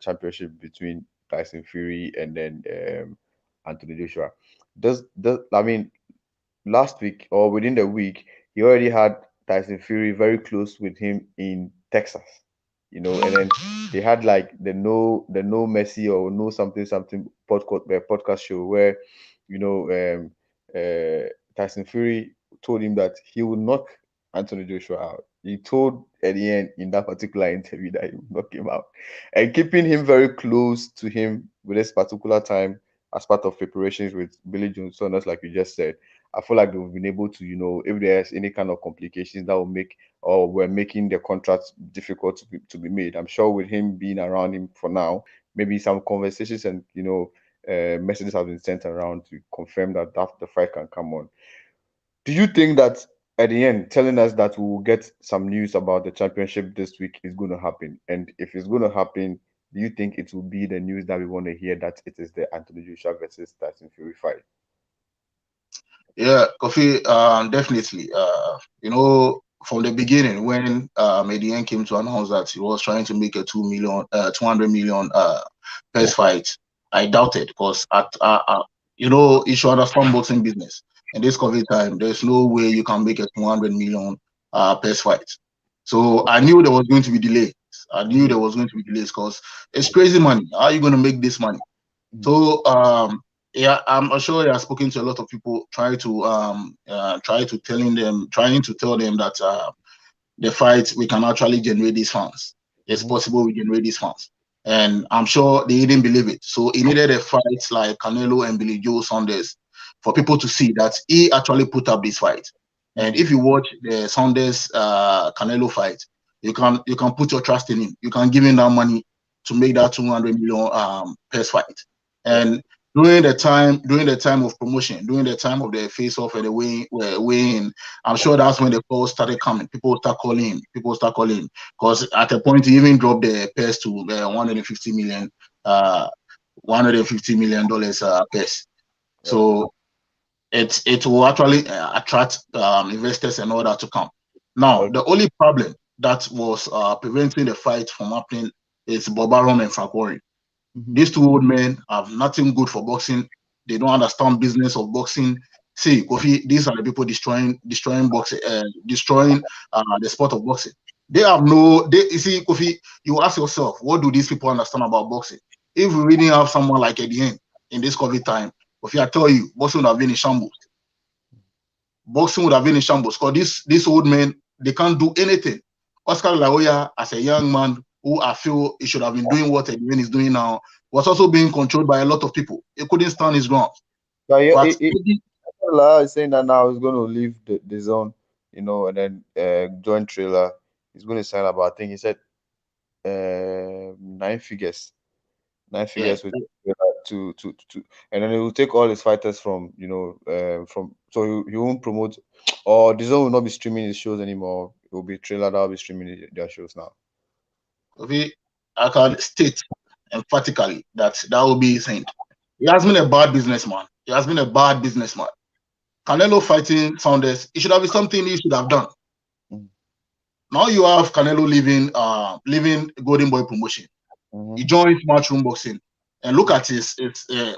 [SPEAKER 1] championship between Tyson Fury and then Anthony Joshua. Does I mean last week or within the week, he already had Tyson Fury very close with him in Texas, and then they had like the no Messi or no something podcast show where you know um Tyson Fury told him that he would knock Anthony Joshua out. He told at the end in that particular interview that he would knock him out, and keeping him very close to him with this particular time as part of preparations with Billy Joe Saunders, like you just said. I feel like they've been able to, if there's any kind of complications that will make or we're making the contract difficult to be made. I'm sure with him being around him for now, maybe some conversations and messages have been sent around to confirm that the fight can come on. Do you think that at the end, telling us that we will get some news about the championship this week is going to happen? And if it's going to happen, do you think it will be the news that we want to hear that it is the Anthony Joshua versus Tyson Fury fight?
[SPEAKER 2] Yeah, Kofi, definitely. From the beginning when Median came to announce that he was trying to make a 200 million first fight, I doubted because you should understand boxing business. In this COVID time, there's no way you can make a 200 million first fight. So I knew there was going to be delays. I knew there was going to be delays because it's crazy money. How are you going to make this money?
[SPEAKER 1] Mhm.
[SPEAKER 2] So yeah, I'm sure he has spoken to a lot of people, trying to tell them that the fight we can actually generate these fans. It's
[SPEAKER 1] Mhm.
[SPEAKER 2] possible we generate these fans, and I'm sure they didn't believe it. So he needed a fight like Canelo and Billy Joe Saunders for people to see that he actually put up this fight. And
[SPEAKER 1] Mhm.
[SPEAKER 2] if you watch the Saunders Canelo fight, you can put your trust in him. You can give him that money to make that 200 million first fight.
[SPEAKER 1] Right.
[SPEAKER 2] And during the time of promotion, during the time of the face off and the weighing, I'm sure that's when the calls started coming. People start calling him. Because at a point he even dropped the purse to 150 million, $150 million purse.
[SPEAKER 1] Right.
[SPEAKER 2] So it will actually attract investors and all that to come. Now,
[SPEAKER 1] Okay.
[SPEAKER 2] the only problem that was preventing the fight from happening is Bob Arum and Frank Warren.
[SPEAKER 1] Mm-hmm.
[SPEAKER 2] These two old men have nothing good for boxing. They don't understand business of boxing. See, Kofi, these are the people destroying boxing, destroying the sport of boxing. They have no. You see, Kofi, you ask yourself, what do these people understand about boxing? If we really have someone like Eddie in this COVID time, Kofi, I tell you, boxing would have been in shambles. Boxing would have been in shambles because these old men, they can't do anything. Oscar La Hoya, as a young man who I feel he should have been doing what Eddie is doing now, was also being controlled by a lot of people. He couldn't stand his ground.
[SPEAKER 1] But
[SPEAKER 2] But Eddie,
[SPEAKER 1] is saying that now he's going to leave the zone, and then join Trailer. He's going to sign about, I think he said, nine figures, nine
[SPEAKER 2] yeah,
[SPEAKER 1] figures with and then he will take all his fighters from, from, so he won't promote, or the zone will not be streaming his shows anymore. It will be Trailer that will be streaming their shows now.
[SPEAKER 2] I can state emphatically that will be his end. He has been a bad businessman. Canelo fighting Saunders, it should have been something he should have done.
[SPEAKER 1] Mm.
[SPEAKER 2] Now you have Canelo leaving Golden Boy promotion.
[SPEAKER 1] Mm-hmm.
[SPEAKER 2] He joins Matchroom Boxing, and look at his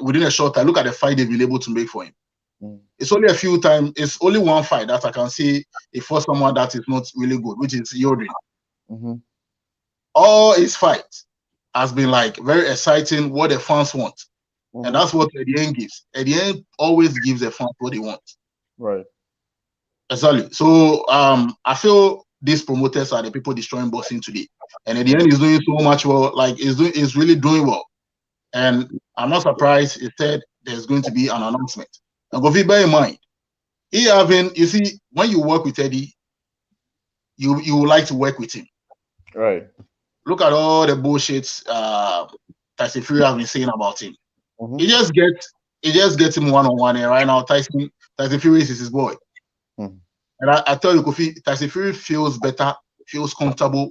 [SPEAKER 2] within a short time. Look at the fight they've been able to make for him.
[SPEAKER 1] Mm.
[SPEAKER 2] It's only a few times. It's only one fight that I can see he fought someone that is not really good, which is Yodrin.
[SPEAKER 1] Mm-hmm.
[SPEAKER 2] All his fights has been like very exciting, what the fans want,
[SPEAKER 1] Mm-hmm.
[SPEAKER 2] and that's what Eddie Hearn gives. Eddie Hearn always gives the fans what they want.
[SPEAKER 1] Right.
[SPEAKER 2] Exactly. So I feel these promoters are the people destroying boxing today, and Eddie Hearn is doing so much well. Like is really doing well, and I'm not surprised. He said there's going to be an announcement. And go bear in mind, you see, when you work with Eddie, you would like to work with him.
[SPEAKER 1] Right.
[SPEAKER 2] Look at all the bullshit Tyson Fury has been saying about him.
[SPEAKER 1] Mm-hmm.
[SPEAKER 2] He just gets him one-on-one, and right now Tyson Fury is his boy.
[SPEAKER 1] Mm-hmm.
[SPEAKER 2] And I tell you, Kofi, Tyson Fury feels better, feels comfortable,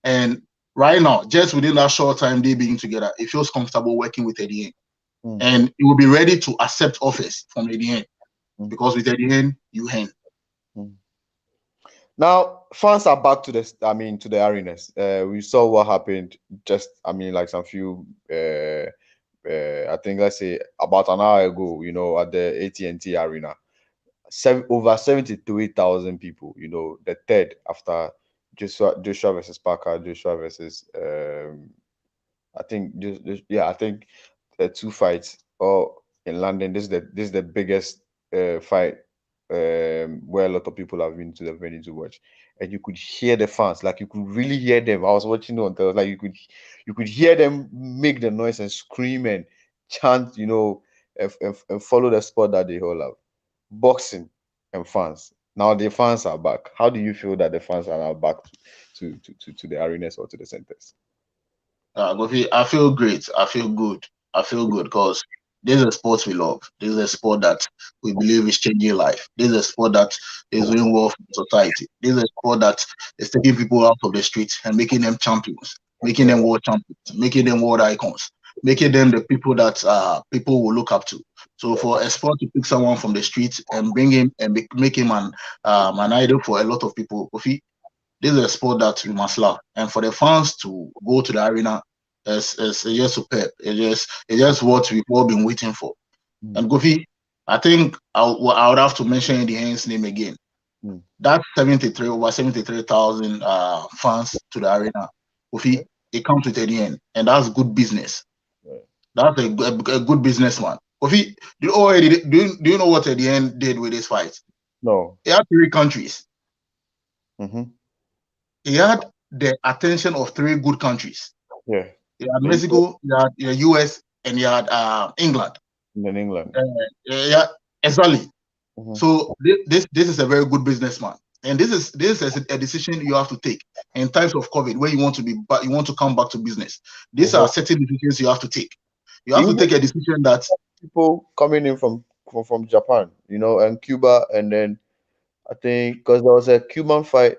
[SPEAKER 2] and right now, just within that short time they being together, he feels comfortable working with Eddie Hearn.
[SPEAKER 1] Mm-hmm.
[SPEAKER 2] And he will be ready to accept offers from Eddie Hearn, because with Eddie Hearn, you Hearn.
[SPEAKER 1] Mm-hmm. Now fans are back to the arenas. We saw what happened just, like some few, I think, let's say about an hour ago, at the AT&T Arena. Over 73,000 people, the third after Joshua versus Parker, Joshua versus, I think, I think the two fights all in London. This is the biggest fight where a lot of people have been to the venue to watch, and you could hear the fans, like you could really hear them. I was watching on the, like you could hear them make the noise and scream and chant, and follow the sport that they all have. Boxing and fans. Now the fans are back. How do you feel that the fans are now back to the arenas or to the centers?
[SPEAKER 2] I feel great. I feel good because this is a sport we love. This is a sport that we believe is changing life. This is a sport that is doing well for society. This is a sport that is taking people out of the streets and making them champions, making them world champions, making them world icons, making them the people that people will look up to. So for a sport to pick someone from the streets and bring him and make him an idol for a lot of people, this is a sport that we must love. And for the fans to go to the arena, it's just superb. It's just what we've all been waiting for.
[SPEAKER 1] Mm.
[SPEAKER 2] And Gofi, I think I would have to mention Eddie Hearn's name again.
[SPEAKER 1] Mm.
[SPEAKER 2] That over 73,000 fans to the arena, Gofi, it comes with Eddie Hearn, and that's good business.
[SPEAKER 1] Right.
[SPEAKER 2] That's a good businessman. Gofi, do you know what Eddie Hearn did with this fight?
[SPEAKER 1] No.
[SPEAKER 2] He had 3 countries.
[SPEAKER 1] Mm-hmm.
[SPEAKER 2] He had the attention of 3 good countries.
[SPEAKER 1] Yeah.
[SPEAKER 2] You had Mexico, you had US, and you had England.
[SPEAKER 1] In England.
[SPEAKER 2] Yeah, exactly.
[SPEAKER 1] Mm-hmm.
[SPEAKER 2] So this is a very good businessman, and this is a decision you have to take in times of COVID, where you want to come back to business. These are certain decisions you have to take. You have to take a decision that
[SPEAKER 1] people coming in from Japan, and Cuba, and then I think because there was a Cuban fight,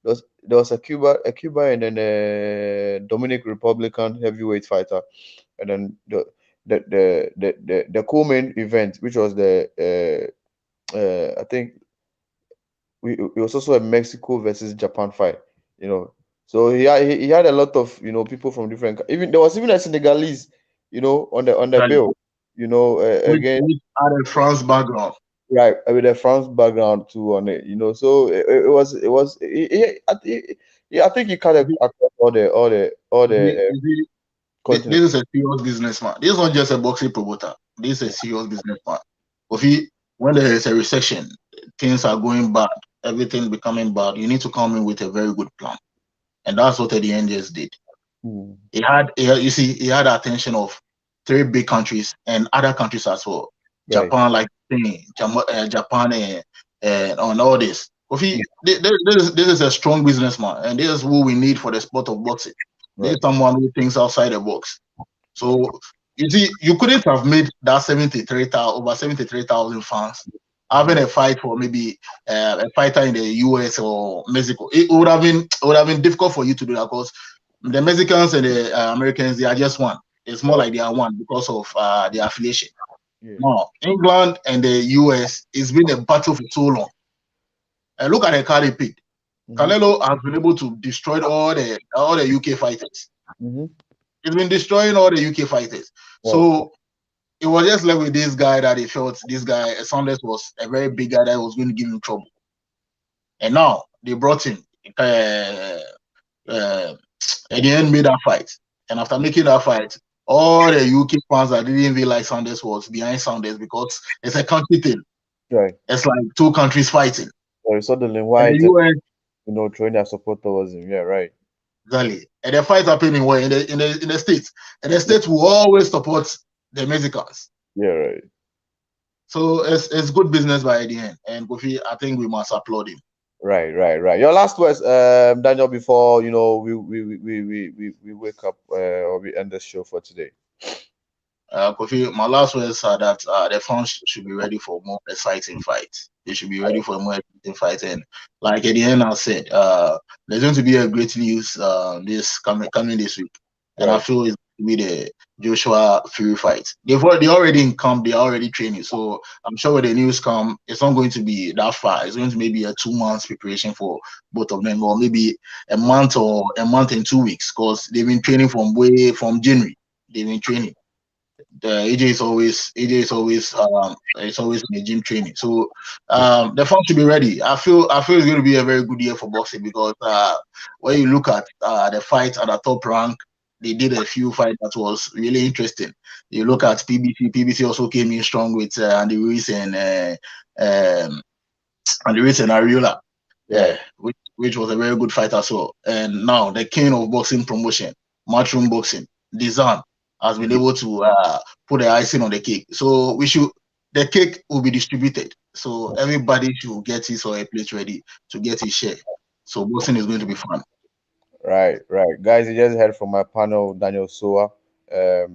[SPEAKER 1] there was a Cuba and then a Dominican Republican heavyweight fighter, and then the co-main event, which was I think it was also a Mexico versus Japan fight, you know. So he had a lot of people from different even there was even a Senegalese, on the
[SPEAKER 2] Exactly.
[SPEAKER 1] bill, again,
[SPEAKER 2] Which had a France background.
[SPEAKER 1] right, with a France background too on it, so it was I think he kind of across all the
[SPEAKER 2] This
[SPEAKER 1] continent.
[SPEAKER 2] is a serious businessman. This is not just a boxing promoter. This is a serious businessman. Kofi, when there is a recession, things are going bad, everything becoming bad, you need to come in with a very good plan. And that's what the Angels did.
[SPEAKER 1] Mm,
[SPEAKER 2] You see, he had the attention of three big countries and other countries as well.
[SPEAKER 1] right.
[SPEAKER 2] Japan, like Japan, and on all this. Kofi,
[SPEAKER 1] Mm,
[SPEAKER 2] this is a strong businessman, and this is who we need for the sport of boxing. This is
[SPEAKER 1] right.
[SPEAKER 2] someone who thinks outside the box. So you see, you couldn't have made that 73,000 over 73,000 fans having
[SPEAKER 1] Mhm.
[SPEAKER 2] a fight for maybe a fighter in the US or Mexico. It would have been difficult for you to do that because the Mexicans and the Americans, they are just one. It's more
[SPEAKER 1] Right.
[SPEAKER 2] like they are one because of the affiliation.
[SPEAKER 1] Yeah.
[SPEAKER 2] Now, England and the US, it's been a battle for so long. And look at the card he picked.
[SPEAKER 1] Hmm.
[SPEAKER 2] Canelo has been able to destroy all the UK fighters.
[SPEAKER 1] Hmm.
[SPEAKER 2] He's been destroying all the UK fighters.
[SPEAKER 1] Right.
[SPEAKER 2] So it was just left with this guy that he felt this guy, Saunders, was a very big guy that was going to give him trouble. And now they brought him. Uh, at the end, made that fight. And after making that fight, all the UK fans that didn't even like Saunders was behind Saunders because it's a country thing.
[SPEAKER 1] Right.
[SPEAKER 2] It's like two countries fighting.
[SPEAKER 1] So suddenly
[SPEAKER 2] And the
[SPEAKER 1] white,
[SPEAKER 2] US,
[SPEAKER 1] throwing their support towards him. Yeah. Right.
[SPEAKER 2] exactly. And the fight happening where in the states. And the
[SPEAKER 1] Yeah.
[SPEAKER 2] states will always support the Mexicans.
[SPEAKER 1] Yeah. Right.
[SPEAKER 2] So it's good business by the end. And Kofi, I think we must applaud him.
[SPEAKER 1] Right, right, right. Your last words, Daniel, before we wake up, or we end the show for today.
[SPEAKER 2] Kofi, my last words are that the fans should be ready for more exciting fights. They should be ready for a more exciting fight. And like at the end, I said, there's going to be a great news this coming this week, and I
[SPEAKER 1] Right.
[SPEAKER 2] feel it's going to be the Joshua Fury fight. They already in camp, they are already training. So I'm sure when the news come, it's not going to be that far. It's going to maybe a 2 months preparation for both of them, or maybe a month and 2 weeks, because they've been training from January. They've been training. The AJ is always in the gym training. So the fans should be ready. I feel it's going to be a very good year for boxing because when you look at the fights at the top rank, they did a few fights that was really interesting. You look at PBC. PBC also came in strong with Andy Ruiz um, and Ariola,
[SPEAKER 1] Right.
[SPEAKER 2] which was a very good fight as well. And now the king of boxing promotion, Matchroom Boxing, Dizan, has been
[SPEAKER 1] Mhm.
[SPEAKER 2] able to put the icing on the cake. So the cake will be distributed. So everybody should get his or a plate ready to get his share. So boxing is going to be fun.
[SPEAKER 1] Right, right. Guys, you just heard from my panel, Daniel Soa.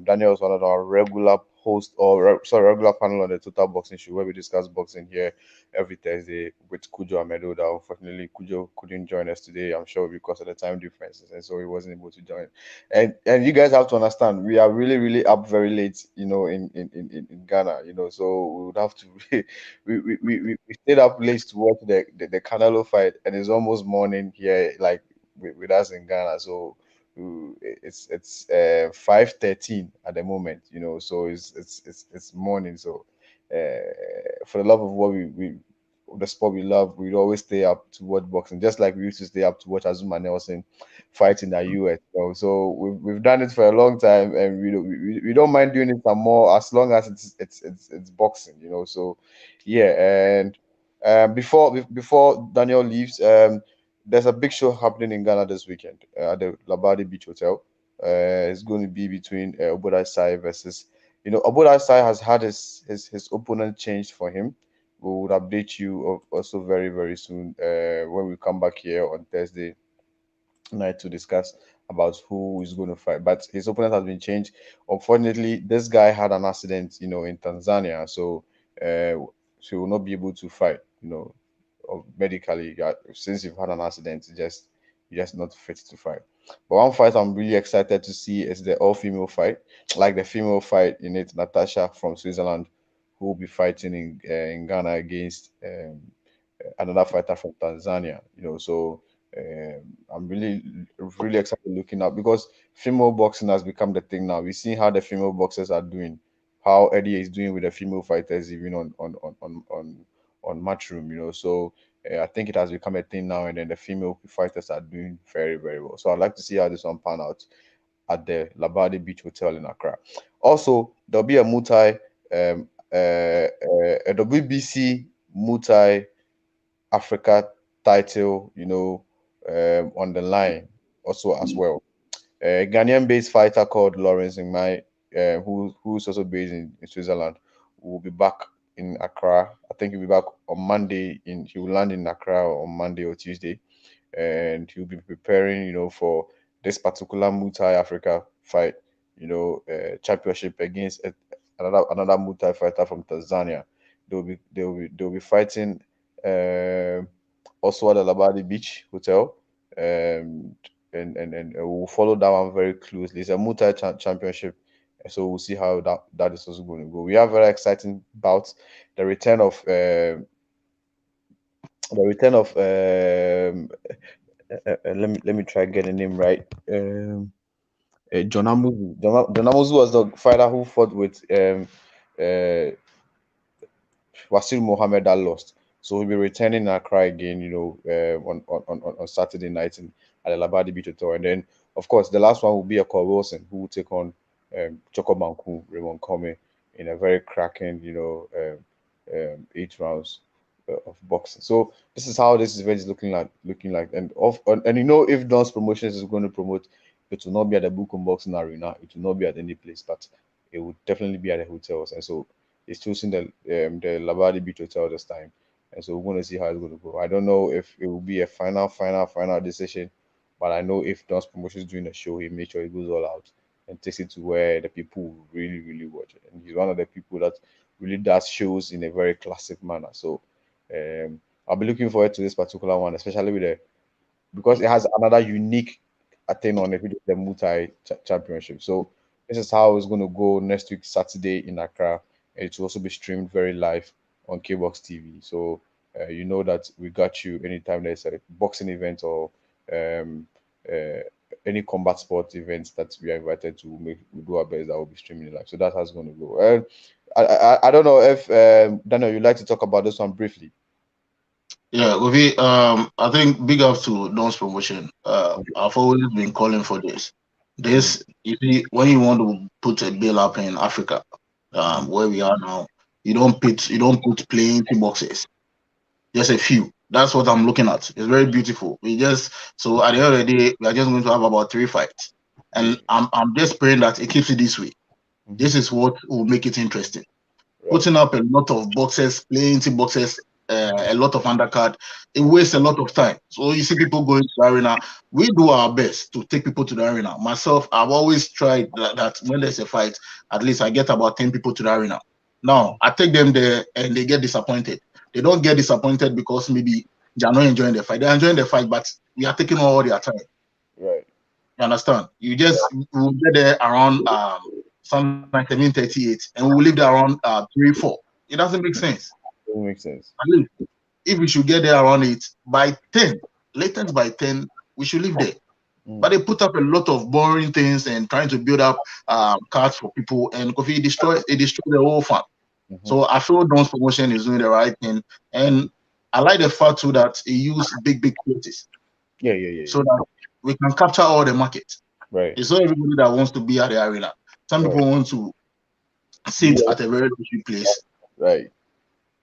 [SPEAKER 1] Daniel is one of our regular host regular panel on the Total Boxing Show where we discuss boxing here every Thursday with Kujo Amedo. Unfortunately, Kujo couldn't join us today. I'm sure because of the time differences, and so he wasn't able to join. And you guys have to understand, we are really, really up very late, in Ghana, so we would have to we stayed up late to watch the Canelo fight, and it's almost morning here, like with us in Ghana. So it's 5:13 at the moment, so it's morning. So for the love of what we the sport we love, we'd always stay up to watch boxing, just like we used to stay up to watch Azuma Nelson fight in the US. So we've done it for a long time, and we don't mind doing it some more as long as it's boxing, So yeah, and before Daniel leaves, there's a big show happening in Ghana this weekend at the Labadi Beach Hotel. It's going to be between Obodai Sai versus, Obodai Sai has had his opponent changed for him. We would update you also very, very soon when we come back here on Thursday night to discuss about who is going to fight. But his opponent has been changed. Unfortunately, this guy had an accident, in Tanzania, so he will not be able to fight, or medically. Yeah, since you've had an accident, you're just not fit to fight. But one fight I'm really excited to see is the all-female fight, like the female fight in it, Natasha from Switzerland, who will be fighting in Ghana against another fighter from Tanzania. So I'm really excited looking up because female boxing has become the thing now. We've seen how the female boxers are doing, how Eddie is doing with the female fighters, even on Matchroom. So I think it has become a thing now, and then the female fighters are doing very very well. So I'd like to see how this one pan out at the Labadi Beach Hotel in Accra. Also, there'll be a a WBC multi Africa title, on the line also as well. A Ghanaian-based fighter called Lawrence Ngmai, who's also based in Switzerland, will be back in Accra. I think he'll be back on Monday. He will land in Accra on Monday or Tuesday, and he'll be preparing, for this particular Muay Thai Africa fight, championship against another Muay Thai fighter from Tanzania. They'll be fighting. Um Also at the Labadi Beach Hotel. Um, and we'll follow that one very closely. It's a championship, so we'll see how that is also going to go. We have very exciting bouts. The return of let me try and get the name right. John Amuzu. John Amuzu was the fighter who fought with uh, Wasil Mohammed that lost. So he'll be returning in Accra again, on Saturday night at the Labadi Beach Hotel. And then, of course, the last one will be a Cole Wilson who will take on Choco Banku, Raymond Kome in a very cracking, 8 rounds of boxing. So this is how this event is looking like. And if Don's Promotions is going to promote, it will not be at the Bukum Boxing Arena. It will not be at any place, but it will definitely be at the hotels. And so is choosing the Labadi Beach Hotel this time, and so we're going to see how it's going to go. I don't know if it will be a final decision, but I know if Don's Promotion is doing a show, he makes sure it goes all out and takes it to where the people will really really watch it. And he's one of the people that really does shows in a very classic manner. So I'll be looking forward to this particular one, especially because it has another unique thing on it, which is the championship. So this is how it's going to go next week, Saturday in Accra. It will also be streamed very live on KBOX TV. So you know that we got you anytime there's a boxing event or um, uh, any combat sport events that we are invited to. We do our best that will be streaming live. So that's how it's going to go. I don't know if Daniel, you'd like to talk about this one briefly.
[SPEAKER 2] Yeah, Govi, I think big up to Don's Promotion.
[SPEAKER 1] Okay.
[SPEAKER 2] I've always been calling for this.
[SPEAKER 1] Mm,
[SPEAKER 2] You see, when you want to put a bill up in Africa,
[SPEAKER 1] mm,
[SPEAKER 2] where we are now, you don't put plenty boxes, just a few. That's what I'm looking at. It's very beautiful. So at the end of the day, we are just going to have about 3 fights,
[SPEAKER 1] yeah.
[SPEAKER 2] and I'm just praying that it keeps it this way.
[SPEAKER 1] Hmm.
[SPEAKER 2] This is what will make it interesting.
[SPEAKER 1] Right.
[SPEAKER 2] Putting up a lot of boxes, plenty boxes, a lot of undercard, it wastes a lot of time. So you see people going to the arena. We do our best to take people to the arena. Myself, I've always tried that when there's a fight, at least I get about 10 people to the arena. Now, I take them there and they get disappointed. They don't get disappointed because maybe they are not enjoying the fight. They're enjoying the fight, but we are taking all their time.
[SPEAKER 1] Right.
[SPEAKER 2] You understand? You will get there around sometimes 7:38, and we will leave there around 3, 4. It doesn't make sense.
[SPEAKER 1] That makes sense.
[SPEAKER 2] At least if we should get there around 8 by 10, latest by 10, we should leave there. But
[SPEAKER 1] Mm,
[SPEAKER 2] they put up a lot of boring things and trying to build up cards for people, and Kofi it destroy the whole fun.
[SPEAKER 1] hmm.
[SPEAKER 2] So I feel Don's Promotion is doing the right thing, and I like the fact too that he used big theaters
[SPEAKER 1] Yeah, yeah, yeah,
[SPEAKER 2] so
[SPEAKER 1] yeah.
[SPEAKER 2] that we can capture all the market.
[SPEAKER 1] Right.
[SPEAKER 2] It's not everybody that wants to be at the arena. Some
[SPEAKER 1] Right.
[SPEAKER 2] people want to sit
[SPEAKER 1] Yeah.
[SPEAKER 2] at a very cheap place
[SPEAKER 1] Right.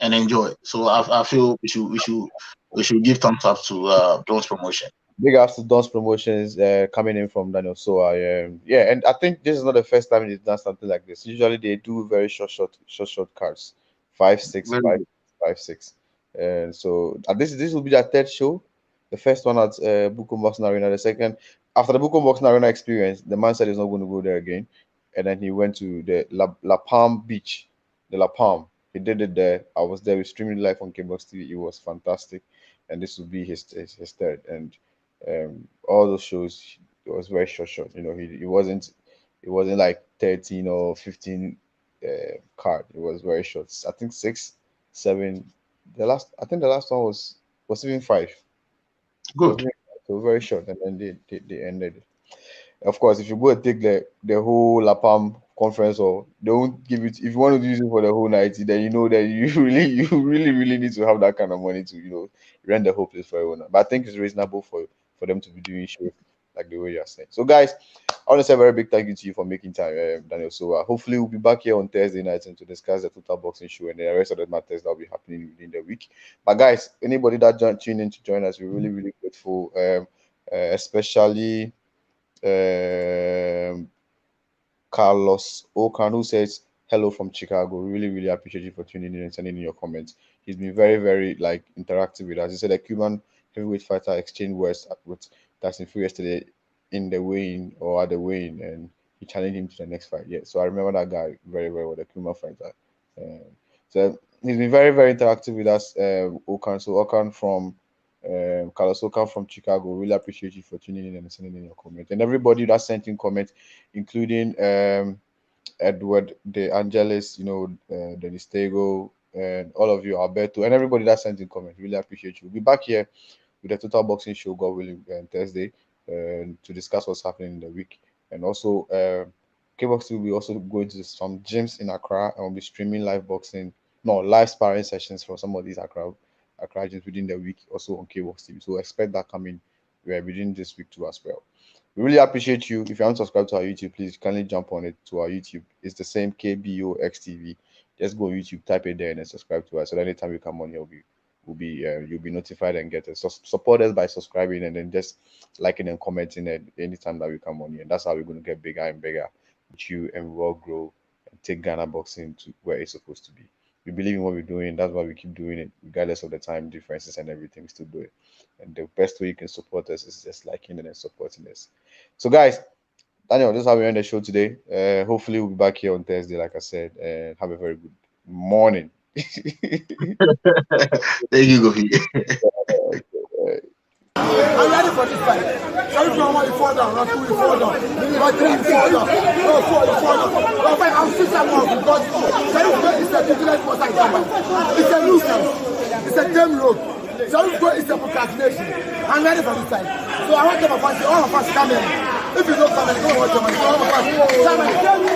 [SPEAKER 2] and enjoy. So I feel we should give thumbs up to Don's Promotion.
[SPEAKER 1] Big ups to Don's Promotions coming in from Daniel. So yeah, and I think this is not the first time he's done something like this. Usually they do very short cards, five, six,
[SPEAKER 2] Very
[SPEAKER 1] five,
[SPEAKER 2] good.
[SPEAKER 1] five, six. And so this will be their third show. The first one at Bukom Boxing Arena. The second, after the Bukom Boxing Arena experience, the man said he's not going to go there again, and then he went to the La Palm Beach, the La Palm. He did it there. I was there. We streaming live on KBOXtv. It was fantastic, and this will be his third. And all those shows, it was very short. You know, it wasn't like 13 or 15 card. It was very short. I think 6, 7. I think the last one was even 5. Was
[SPEAKER 2] Good.
[SPEAKER 1] very, so very short, and then they ended it. Of course, if you go and take the whole LAPAM conference, or they won't give it. If you want to use it for the whole night, then you know that you really need to have that kind of money to rent the whole place for everyone. But I think it's reasonable for them to be doing shows like the way you are saying. So, guys, I want to say a very big thank you to you for making time, Daniel. So, hopefully, we'll be back here on Thursday night and to discuss the total boxing show and the rest of the matters that will be happening within the week. But, guys, anybody that tuned in to join us, we're really grateful, especially um, Carlos Okan, who says hello from Chicago. Really appreciate you for tuning in and sending in your comments. He's been very like interactive with us. He said a Cuban heavyweight fighter exchanged words with Tyson Fury yesterday in the weigh-in or at the weigh-in, and he challenged him to the next fight. Yeah, so I remember that guy very well, the Cuban fighter. Um, so he's been very interactive with us, Okan. So Okan from Carlos Okan from Chicago. Really appreciate you for tuning in and sending in your comment. And everybody that sent in comments, including Edward De Angelis, Denis Tego, and all of you, Alberto, and everybody that sent in comments. Really appreciate you. We'll be back here with the Total Boxing Show, God willing, Thursday, to discuss what's happening in the week. And also, KBox will be also going to some gyms in Accra, and we'll be streaming live sparring sessions for some of these Accra gyms within the week, also on KBox TV. So expect that coming within this week too as well. We really appreciate you. If you haven't subscribed to our YouTube, please kindly jump on it to our YouTube. It's the same KBOXtv. Just go on YouTube, type it there, and then subscribe to us. So that anytime we come on here, you'll be notified and get it. So support us by subscribing and then just liking and commenting it anytime that we come on here. And that's how we're going to get bigger and bigger with you, and we will grow and take Ghana boxing to where it's supposed to be. We believe in what we're doing. That's why we keep doing it, regardless of the time differences and everything. We still do it. And the best way you can support us is just liking and then supporting us. So, guys, Daniel, this is how we end the show today. Hopefully, we'll be back here on Thursday, like I said, and have a very good morning.
[SPEAKER 2] Thank you, Gofi.
[SPEAKER 3] I'm ready for this fight. Sorry if you want to fall down, not 2 you fall down, not 3 you fall down, no 4 you fall down. No, fine, I'll see someone because sorry if it's a ridiculous for that number. It's a nuisance. It's a damn road. Sorry if it's a procrastination. I'm ready for this fight. So I want them to all of us come in. If you don't come in, don't watch them. All of us.